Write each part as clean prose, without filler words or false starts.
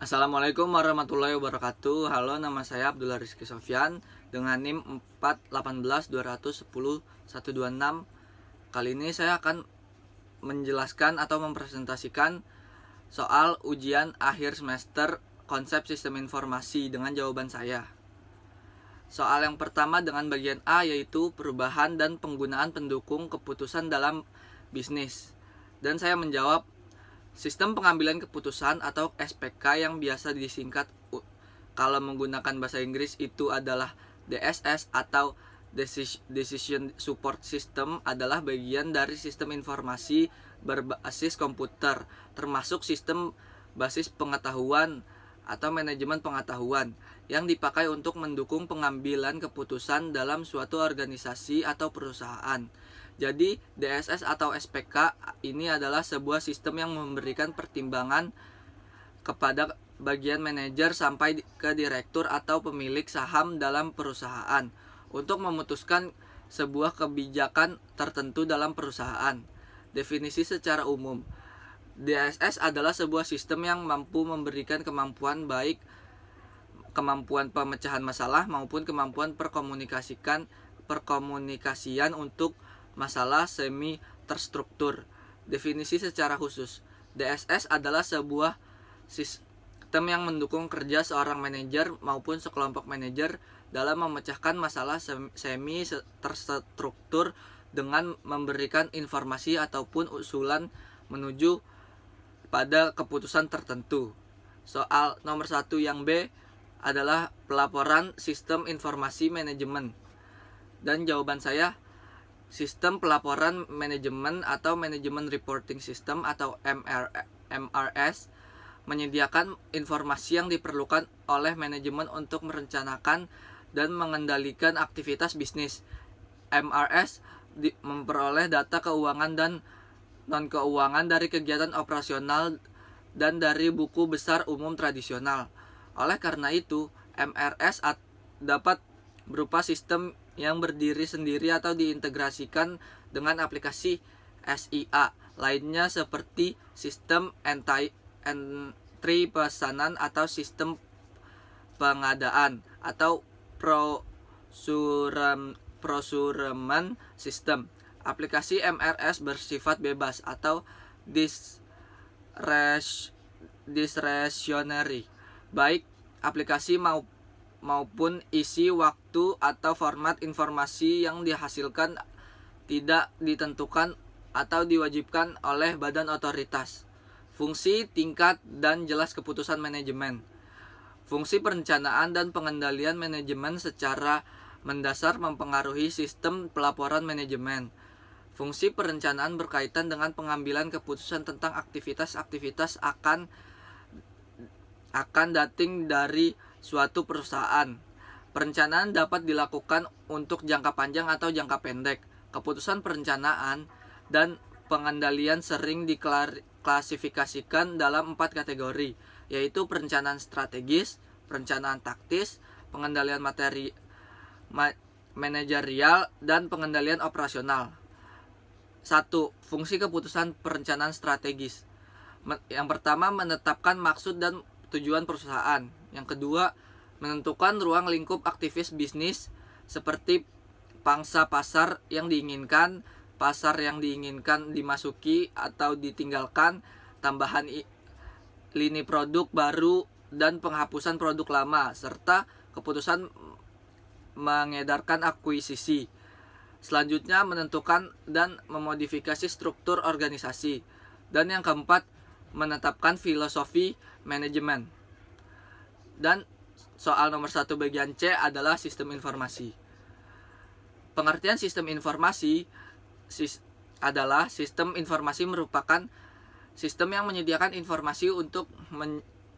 Assalamualaikum warahmatullahi wabarakatuh. Halo, nama saya Abdullah Rizky Sofyan dengan NIM 418210126. Kali ini saya akan menjelaskan atau mempresentasikan soal ujian akhir semester konsep sistem informasi dengan jawaban saya. Soal yang pertama dengan bagian A, yaitu perubahan dan penggunaan pendukung keputusan dalam bisnis. Dan saya menjawab, sistem pengambilan keputusan atau SPK yang biasa disingkat kalau menggunakan bahasa Inggris itu adalah DSS atau Decision Support System adalah bagian dari sistem informasi berbasis komputer, termasuk sistem basis pengetahuan atau manajemen pengetahuan yang dipakai untuk mendukung pengambilan keputusan dalam suatu organisasi atau perusahaan. Jadi DSS atau SPK ini adalah sebuah sistem yang memberikan pertimbangan kepada bagian manajer sampai ke direktur atau pemilik saham dalam perusahaan untuk memutuskan sebuah kebijakan tertentu dalam perusahaan. Definisi secara umum, DSS adalah sebuah sistem yang mampu memberikan kemampuan baik kemampuan pemecahan masalah maupun kemampuan perkomunikasian untuk masalah semi terstruktur. Definisi secara khusus, DSS adalah sebuah sistem yang mendukung kerja seorang manajer maupun sekelompok manajer dalam memecahkan masalah semi terstruktur dengan memberikan informasi ataupun usulan menuju pada keputusan tertentu. Soal nomor 1 yang B adalah pelaporan sistem informasi manajemen. Dan jawaban saya, sistem pelaporan manajemen atau Management Reporting System atau MRS menyediakan informasi yang diperlukan oleh manajemen untuk merencanakan dan mengendalikan aktivitas bisnis. MRS memperoleh data keuangan dan non-keuangan dari kegiatan operasional dan dari buku besar umum tradisional. Oleh karena itu, MRS dapat berupa sistem yang berdiri sendiri atau diintegrasikan dengan aplikasi SIA lainnya seperti sistem entry pesanan atau sistem pengadaan atau procurement system. Aplikasi MRS bersifat bebas atau discretionary, baik aplikasi maupun isi waktu atau format informasi yang dihasilkan tidak ditentukan atau diwajibkan oleh badan otoritas. Fungsi, tingkat, dan jelas keputusan manajemen. Fungsi perencanaan dan pengendalian manajemen secara mendasar mempengaruhi sistem pelaporan manajemen. Fungsi perencanaan berkaitan dengan pengambilan keputusan tentang aktivitas-aktivitas akan dating dari suatu perusahaan. Perencanaan dapat dilakukan untuk jangka panjang atau jangka pendek. Keputusan perencanaan dan pengendalian sering diklasifikasikan dalam 4 kategori, yaitu perencanaan strategis, perencanaan taktis, pengendalian manajerial, dan pengendalian operasional. 1. Fungsi keputusan perencanaan strategis. Yang pertama, menetapkan maksud dan tujuan perusahaan. Yang kedua, menentukan ruang lingkup aktivis bisnis seperti pangsa pasar yang diinginkan, pasar yang diinginkan dimasuki atau ditinggalkan, tambahan lini produk baru dan penghapusan produk lama, serta keputusan mengedarkan akuisisi. Selanjutnya, menentukan dan memodifikasi struktur organisasi. Dan yang keempat, menetapkan filosofi manajemen. Dan soal nomor 1 bagian C adalah sistem informasi. Pengertian sistem informasi adalah sistem informasi merupakan sistem yang menyediakan informasi untuk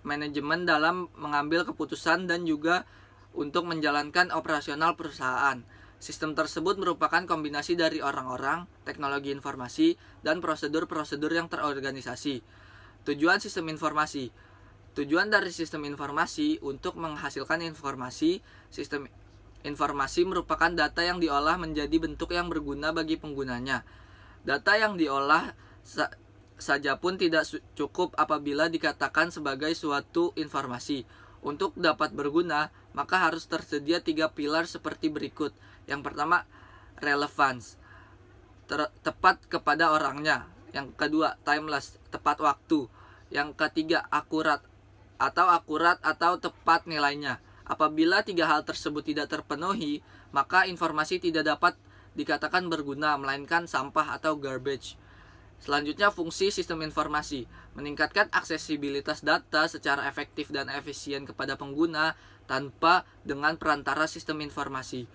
manajemen dalam mengambil keputusan dan juga untuk menjalankan operasional perusahaan. Sistem tersebut merupakan kombinasi dari orang-orang, teknologi informasi, dan prosedur-prosedur yang terorganisasi. Tujuan sistem informasi. Tujuan dari sistem informasi untuk menghasilkan informasi. Sistem informasi merupakan data yang diolah menjadi bentuk yang berguna bagi penggunanya. Data yang diolah saja pun tidak cukup apabila dikatakan sebagai suatu informasi. Untuk dapat berguna, maka harus tersedia 3 pilar seperti berikut. Yang pertama, relevance, tepat kepada orangnya. Yang kedua, timeless, tepat waktu. Yang ketiga, akurat atau tepat nilainya. Apabila 3 hal tersebut tidak terpenuhi, maka informasi tidak dapat dikatakan berguna, melainkan sampah atau garbage. Selanjutnya, fungsi sistem informasi, meningkatkan aksesibilitas data secara efektif dan efisien kepada pengguna tanpa dengan perantara sistem informasi.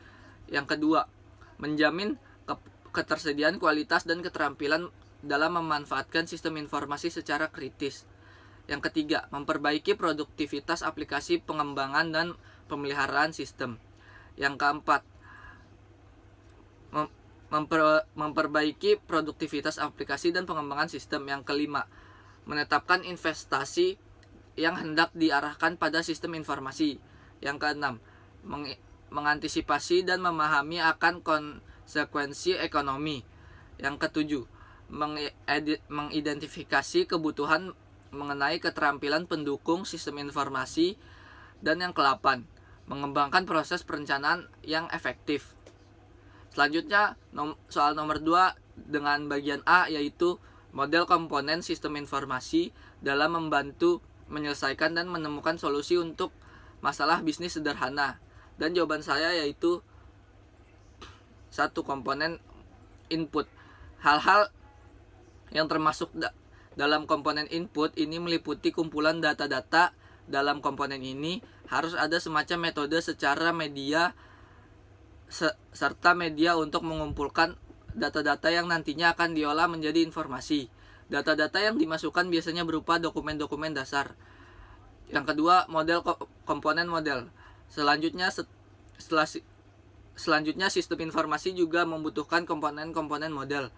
Yang kedua, menjamin ketersediaan kualitas dan keterampilan dalam memanfaatkan sistem informasi secara kritis. Yang ketiga, memperbaiki produktivitas aplikasi pengembangan dan pemeliharaan sistem. Yang keempat, memperbaiki produktivitas aplikasi dan pengembangan sistem. Yang kelima, menetapkan investasi yang hendak diarahkan pada sistem informasi. Yang keenam, mengantisipasi dan memahami akan konsekuensi ekonomi. Yang ketujuh, mengidentifikasi kebutuhan mengenai keterampilan pendukung sistem informasi. Dan yang ke-8, mengembangkan proses perencanaan yang efektif. Selanjutnya, soal nomor 2 dengan bagian A, yaitu model komponen sistem informasi dalam membantu menyelesaikan dan menemukan solusi untuk masalah bisnis sederhana. Dan jawaban saya yaitu 1. Komponen input. Hal-hal yang termasuk dalam komponen input ini meliputi kumpulan data-data. Dalam komponen ini harus ada semacam metode secara media serta media untuk mengumpulkan data-data yang nantinya akan diolah menjadi informasi. Data-data yang dimasukkan biasanya berupa dokumen-dokumen dasar. Yang kedua, model komponen model. Selanjutnya sistem informasi juga membutuhkan komponen-komponen model.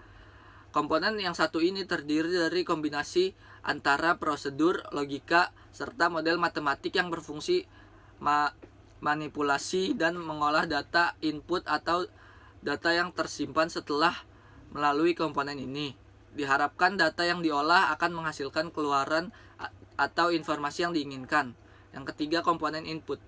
Komponen yang satu ini terdiri dari kombinasi antara prosedur, logika, serta model matematik yang berfungsi manipulasi dan mengolah data input atau data yang tersimpan setelah melalui komponen ini. Diharapkan data yang diolah akan menghasilkan keluaran atau informasi yang diinginkan. Yang ketiga, komponen input.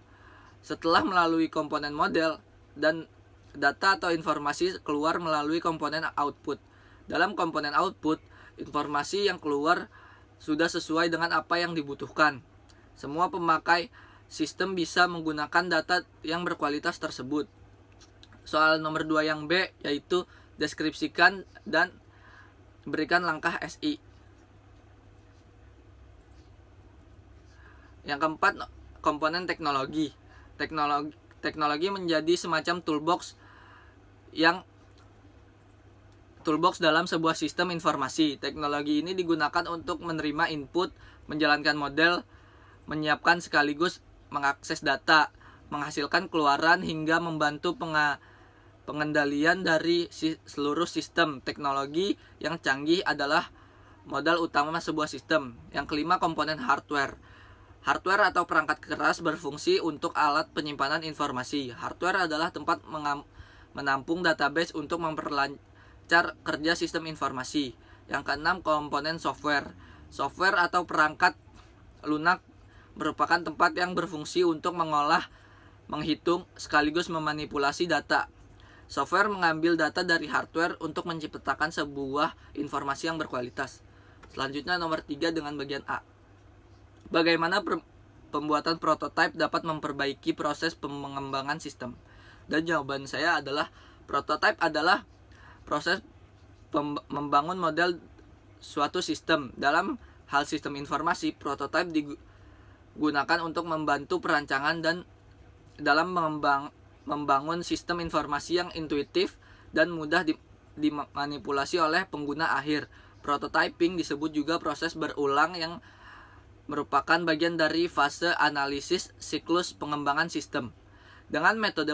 Setelah melalui komponen model dan data atau informasi keluar melalui komponen output. Dalam komponen output, informasi yang keluar sudah sesuai dengan apa yang dibutuhkan. Semua pemakai sistem bisa menggunakan data yang berkualitas tersebut. Soal nomor 2 yang B, yaitu deskripsikan dan berikan langkah SI. Yang keempat, komponen teknologi. Teknologi menjadi semacam toolbox dalam sebuah sistem informasi. Teknologi ini digunakan untuk menerima input, menjalankan model, menyiapkan sekaligus mengakses data, menghasilkan keluaran hingga membantu pengendalian dari seluruh sistem. Teknologi yang canggih adalah modal utama sebuah sistem. Yang kelima, komponen hardware. Hardware atau perangkat keras berfungsi untuk alat penyimpanan informasi. Hardware adalah tempat menampung database untuk memperlancar kerja sistem informasi. Yang keenam, komponen software. Software atau perangkat lunak merupakan tempat yang berfungsi untuk mengolah, menghitung, sekaligus memanipulasi data. Software mengambil data dari hardware untuk menciptakan sebuah informasi yang berkualitas. Selanjutnya nomor 3 dengan bagian A. Bagaimana pembuatan prototipe dapat memperbaiki proses pengembangan sistem? Dan jawaban saya adalah prototipe adalah proses membangun model suatu sistem. Dalam hal sistem informasi, prototipe digunakan untuk membantu perancangan dan dalam membangun sistem informasi yang intuitif dan mudah dimanipulasi oleh pengguna akhir. Prototyping disebut juga proses berulang yang merupakan bagian dari fase analisis siklus pengembangan sistem. Dengan metode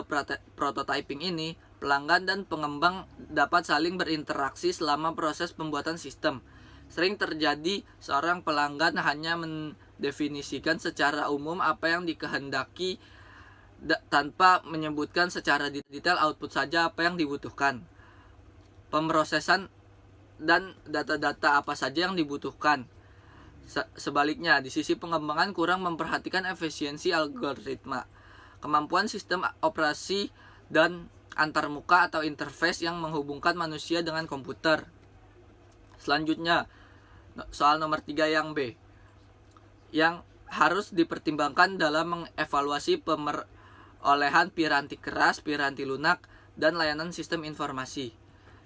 prototyping ini, pelanggan dan pengembang dapat saling berinteraksi selama proses pembuatan sistem. Sering terjadi seorang pelanggan hanya mendefinisikan secara umum apa yang dikehendaki tanpa menyebutkan secara detail output saja apa yang dibutuhkan. Pemrosesan dan data-data apa saja yang dibutuhkan. Sebaliknya, di sisi pengembangan kurang memperhatikan efisiensi algoritma, kemampuan sistem operasi, dan antarmuka atau interface yang menghubungkan manusia dengan komputer. Selanjutnya, soal nomor 3 yang B, yang harus dipertimbangkan dalam mengevaluasi pemerolehan piranti keras, piranti lunak, dan layanan sistem informasi.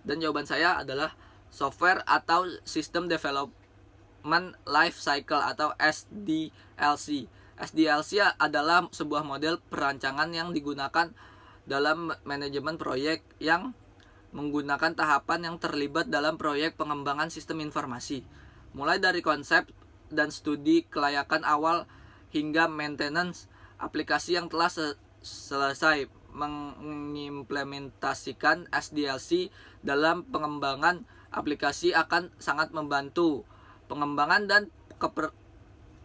Dan jawaban saya adalah software atau System Development Life Cycle atau SDLC. SDLC adalah sebuah model perancangan yang digunakan dalam manajemen proyek yang menggunakan tahapan yang terlibat dalam proyek pengembangan sistem informasi, mulai dari konsep dan studi kelayakan awal hingga maintenance aplikasi yang telah selesai. Mengimplementasikan SDLC dalam pengembangan aplikasi akan sangat membantu pengembangan dan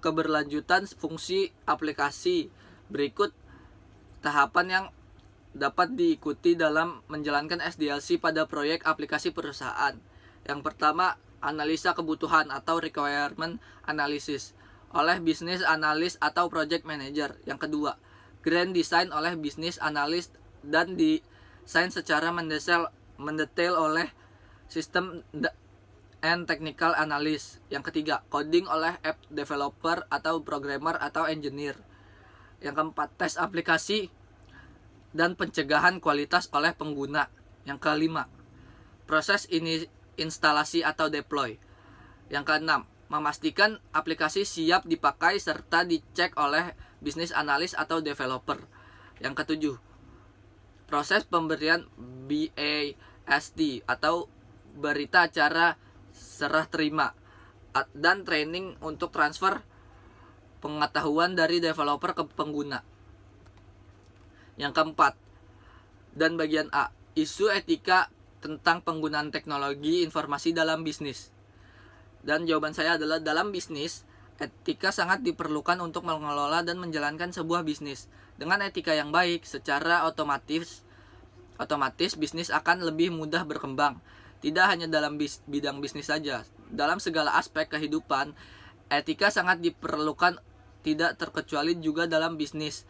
keberlanjutan fungsi aplikasi. Berikut tahapan yang dapat diikuti dalam menjalankan SDLC pada proyek aplikasi perusahaan. Yang pertama, analisa kebutuhan atau requirement analysis oleh business analyst atau project manager. Yang kedua, grand design oleh business analyst dan desain secara mendetail oleh system and technical analyst. Yang ketiga, coding oleh app developer atau programmer atau engineer. Yang keempat, tes aplikasi dan pencegahan kualitas oleh pengguna. Yang kelima, proses instalasi atau deploy. Yang keenam, memastikan aplikasi siap dipakai serta dicek oleh business analyst atau developer. Yang ketujuh, proses pemberian BAST atau berita acara serah terima dan training untuk transfer pengetahuan dari developer ke pengguna. Yang keempat, dan bagian A, isu etika tentang penggunaan teknologi informasi dalam bisnis. Dan jawaban saya adalah dalam bisnis, etika sangat diperlukan untuk mengelola dan menjalankan sebuah bisnis. Dengan etika yang baik, secara otomatis bisnis akan lebih mudah berkembang. Tidak hanya dalam bidang bisnis saja, dalam segala aspek kehidupan, etika sangat diperlukan, tidak terkecuali juga dalam bisnis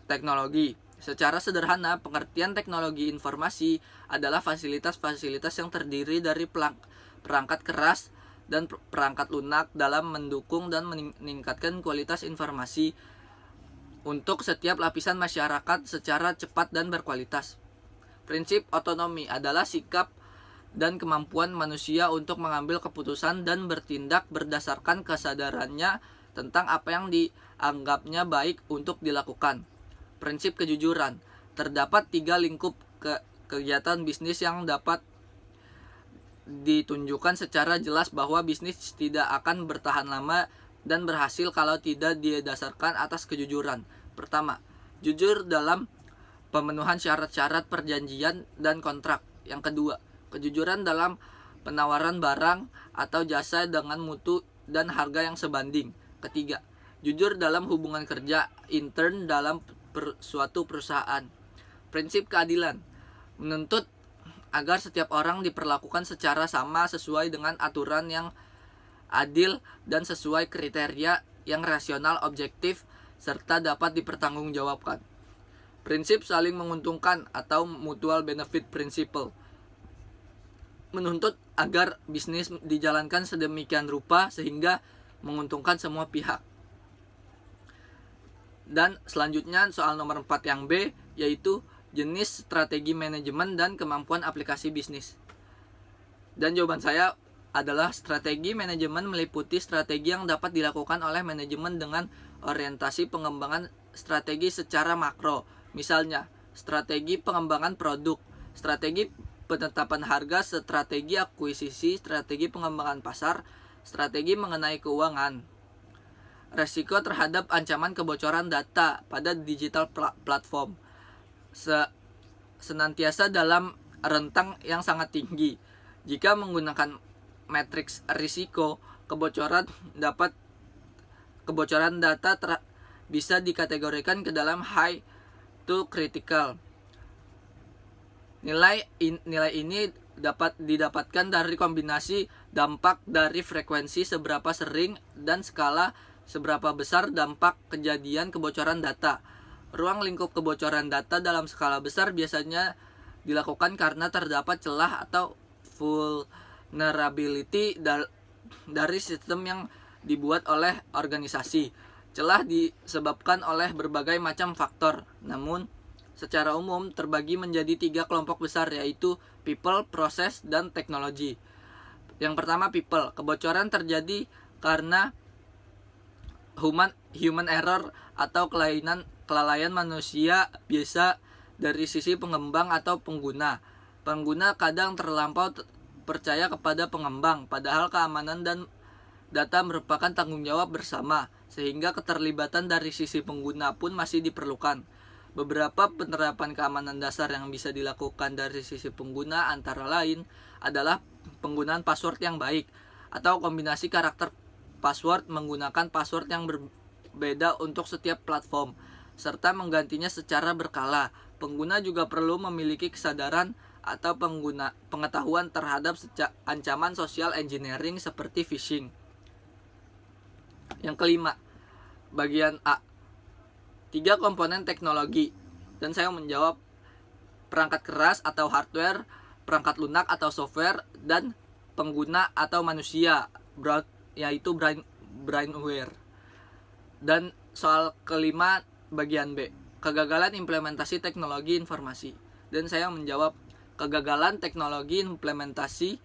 teknologi. Secara sederhana, pengertian teknologi informasi adalah fasilitas-fasilitas yang terdiri dari perangkat keras dan perangkat lunak dalam mendukung dan meningkatkan kualitas informasi untuk setiap lapisan masyarakat secara cepat dan berkualitas. Prinsip otonomi adalah sikap dan kemampuan manusia untuk mengambil keputusan dan bertindak berdasarkan kesadarannya tentang apa yang dianggapnya baik untuk dilakukan. Prinsip kejujuran. Terdapat 3 lingkup kegiatan bisnis yang dapat ditunjukkan secara jelas bahwa bisnis tidak akan bertahan lama dan berhasil kalau tidak didasarkan atas kejujuran. Pertama, jujur dalam pemenuhan syarat-syarat perjanjian dan kontrak. Yang kedua, kejujuran dalam penawaran barang atau jasa dengan mutu dan harga yang sebanding. Ketiga, jujur dalam hubungan kerja intern dalam suatu perusahaan. Prinsip keadilan menuntut agar setiap orang diperlakukan secara sama sesuai dengan aturan yang adil dan sesuai kriteria yang rasional, objektif, serta dapat dipertanggungjawabkan. Prinsip saling menguntungkan atau mutual benefit principle menuntut agar bisnis dijalankan sedemikian rupa sehingga menguntungkan semua pihak. Dan selanjutnya soal nomor 4 yang B, yaitu jenis strategi manajemen dan kemampuan aplikasi bisnis. Dan jawaban saya adalah strategi manajemen meliputi strategi yang dapat dilakukan oleh manajemen dengan orientasi pengembangan strategi secara makro. Misalnya, strategi pengembangan produk, strategi penetapan harga, strategi akuisisi, strategi pengembangan pasar, strategi mengenai keuangan. Resiko terhadap ancaman kebocoran data pada digital platform senantiasa dalam rentang yang sangat tinggi. Jika menggunakan matriks risiko, kebocoran data bisa dikategorikan ke dalam high to critical. Nilai ini dapat didapatkan dari kombinasi dampak dari frekuensi seberapa sering dan skala seberapa besar dampak kejadian kebocoran data. Ruang lingkup kebocoran data dalam skala besar biasanya dilakukan karena terdapat celah atau vulnerability dari sistem yang dibuat oleh organisasi. Celah disebabkan oleh berbagai macam faktor, namun secara umum terbagi menjadi 3 kelompok besar, yaitu people, proses, dan teknologi. Yang pertama, people. Kebocoran terjadi karena human error atau kelalaian manusia, biasa dari sisi pengembang atau pengguna. Pengguna kadang terlampau percaya kepada pengembang, padahal keamanan dan data merupakan tanggung jawab bersama, sehingga keterlibatan dari sisi pengguna pun masih diperlukan. Beberapa penerapan keamanan dasar yang bisa dilakukan dari sisi pengguna antara lain adalah penggunaan password yang baik atau kombinasi karakter password menggunakan password yang berbeda untuk setiap platform, serta menggantinya secara berkala. Pengguna juga perlu memiliki kesadaran atau pengetahuan terhadap ancaman social engineering seperti phishing. Yang kelima, bagian A, 3 komponen teknologi. Dan saya menjawab perangkat keras atau hardware, perangkat lunak atau software, dan pengguna atau manusia, yaitu brainware. Dan soal kelima bagian B, kegagalan implementasi teknologi informasi. Dan saya menjawab kegagalan teknologi implementasi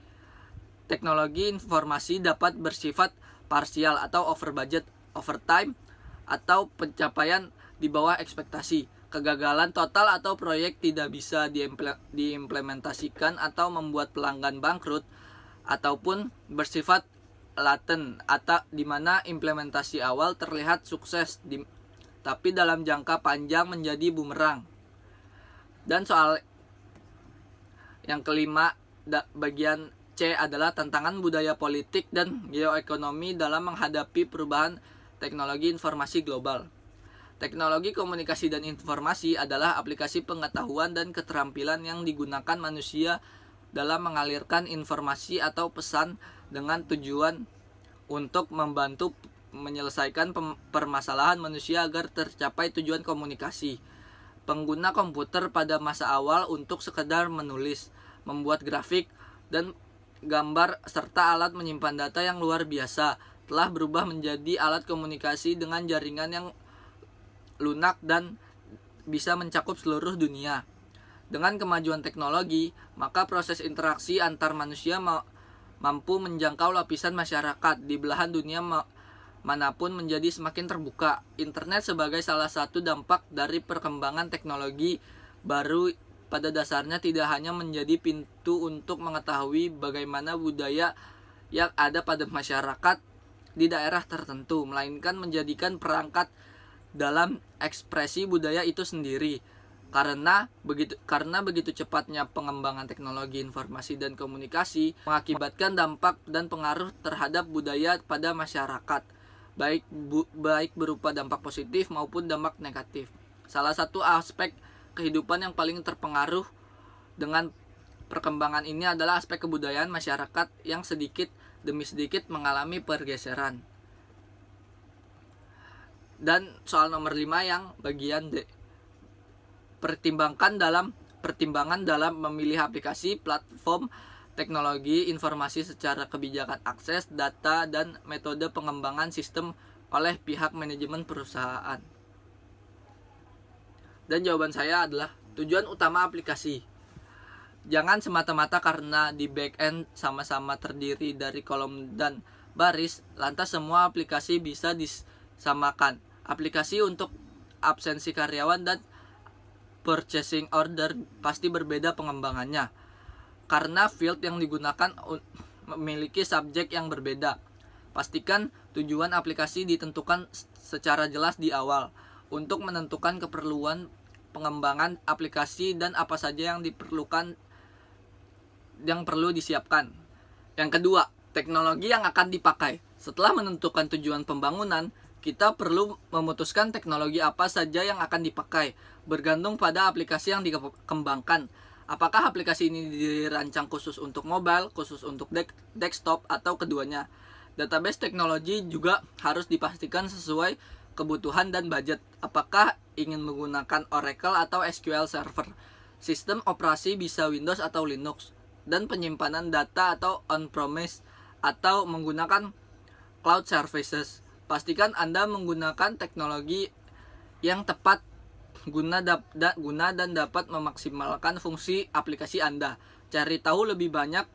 teknologi informasi dapat bersifat parsial atau over budget, overtime, atau pencapaian di bawah ekspektasi. Kegagalan total atau proyek tidak bisa diimplementasikan atau membuat pelanggan bangkrut, ataupun bersifat laten atau di mana implementasi awal terlihat sukses tapi dalam jangka panjang menjadi bumerang. Dan soal yang kelima bagian C adalah tantangan budaya politik dan geoekonomi dalam menghadapi perubahan teknologi informasi global. Teknologi komunikasi dan informasi adalah aplikasi pengetahuan dan keterampilan yang digunakan manusia dalam mengalirkan informasi atau pesan dengan tujuan untuk membantu menyelesaikan permasalahan manusia agar tercapai tujuan komunikasi. Pengguna komputer pada masa awal untuk sekedar menulis, membuat grafik, dan gambar serta alat menyimpan data yang luar biasa telah berubah menjadi alat komunikasi dengan jaringan yang lunak dan bisa mencakup seluruh dunia. Dengan kemajuan teknologi, maka proses interaksi antar manusia mampu menjangkau lapisan masyarakat di belahan dunia manapun menjadi semakin terbuka. Internet sebagai salah satu dampak dari perkembangan teknologi baru pada dasarnya tidak hanya menjadi pintu untuk mengetahui bagaimana budaya yang ada pada masyarakat di daerah tertentu, melainkan menjadikan perangkat dalam ekspresi budaya itu sendiri. Karena begitu cepatnya pengembangan teknologi informasi dan komunikasi mengakibatkan dampak dan pengaruh terhadap budaya pada masyarakat, baik berupa dampak positif maupun dampak negatif. Salah satu aspek kehidupan yang paling terpengaruh dengan perkembangan ini adalah aspek kebudayaan masyarakat yang sedikit demi sedikit mengalami pergeseran. Dan soal nomor 5 yang bagian D, pertimbangan dalam memilih aplikasi, platform, teknologi informasi secara kebijakan akses, data, dan metode pengembangan sistem oleh pihak manajemen perusahaan. Dan jawaban saya adalah tujuan utama aplikasi. Jangan semata-mata karena di backend sama-sama terdiri dari kolom dan baris, lantas semua aplikasi bisa disamakan. Aplikasi untuk absensi karyawan dan purchasing order pasti berbeda pengembangannya, karena field yang digunakan memiliki subjek yang berbeda. Pastikan tujuan aplikasi ditentukan secara jelas di awal untuk menentukan keperluan pengembangan aplikasi dan apa saja yang diperlukan yang perlu disiapkan. Yang kedua, teknologi yang akan dipakai. Setelah menentukan tujuan pembangunan, kita perlu memutuskan teknologi apa saja yang akan dipakai, bergantung pada aplikasi yang dikembangkan. Apakah aplikasi ini dirancang khusus untuk mobile, khusus untuk desktop, atau keduanya? Database teknologi juga harus dipastikan sesuai kebutuhan dan budget. Apakah ingin menggunakan Oracle atau SQL Server? Sistem operasi bisa Windows atau Linux? Dan penyimpanan data atau on-premise atau menggunakan cloud services. Pastikan Anda menggunakan teknologi yang tepat guna dan dapat memaksimalkan fungsi aplikasi Anda. Cari tahu lebih banyak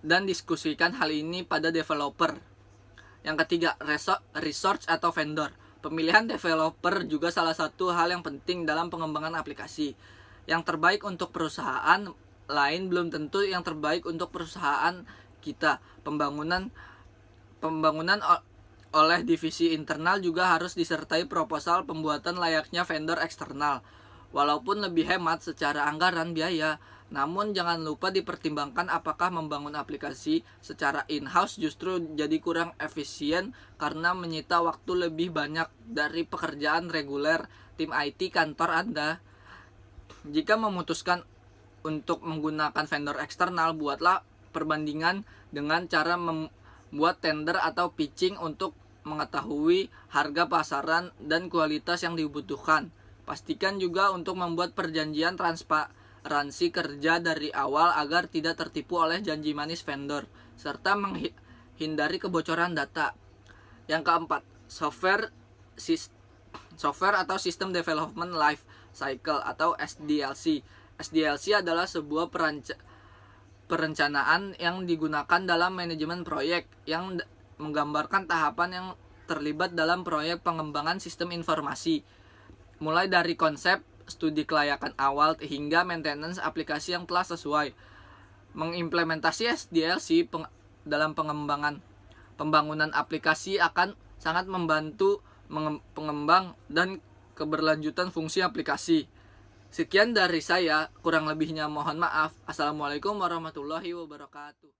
dan diskusikan hal ini pada developer. Yang ketiga, research atau vendor. Pemilihan developer juga salah satu hal yang penting dalam pengembangan aplikasi. Yang terbaik untuk perusahaan lain belum tentu yang terbaik untuk perusahaan kita. Pembangunan oleh divisi internal juga harus disertai proposal pembuatan layaknya vendor eksternal. Walaupun lebih hemat secara anggaran biaya, namun jangan lupa dipertimbangkan apakah membangun aplikasi secara in-house justru jadi kurang efisien karena menyita waktu lebih banyak dari pekerjaan reguler tim IT kantor Anda. Jika memutuskan untuk menggunakan vendor eksternal, buatlah perbandingan dengan cara membuat tender atau pitching untuk mengetahui harga pasaran dan kualitas yang dibutuhkan. Pastikan juga untuk membuat perjanjian transparansi kerja dari awal agar tidak tertipu oleh janji manis vendor, serta menghindari kebocoran data. Yang keempat, software atau System Development Life Cycle atau SDLC. SDLC adalah sebuah perencanaan yang digunakan dalam manajemen proyek yang menggambarkan tahapan yang terlibat dalam proyek pengembangan sistem informasi, mulai dari konsep, studi kelayakan awal hingga maintenance aplikasi yang telah sesuai. Mengimplementasi SDLC dalam pembangunan aplikasi akan sangat membantu pengembang dan keberlanjutan fungsi aplikasi. Sekian dari saya, kurang lebihnya mohon maaf. Assalamualaikum warahmatullahi wabarakatuh.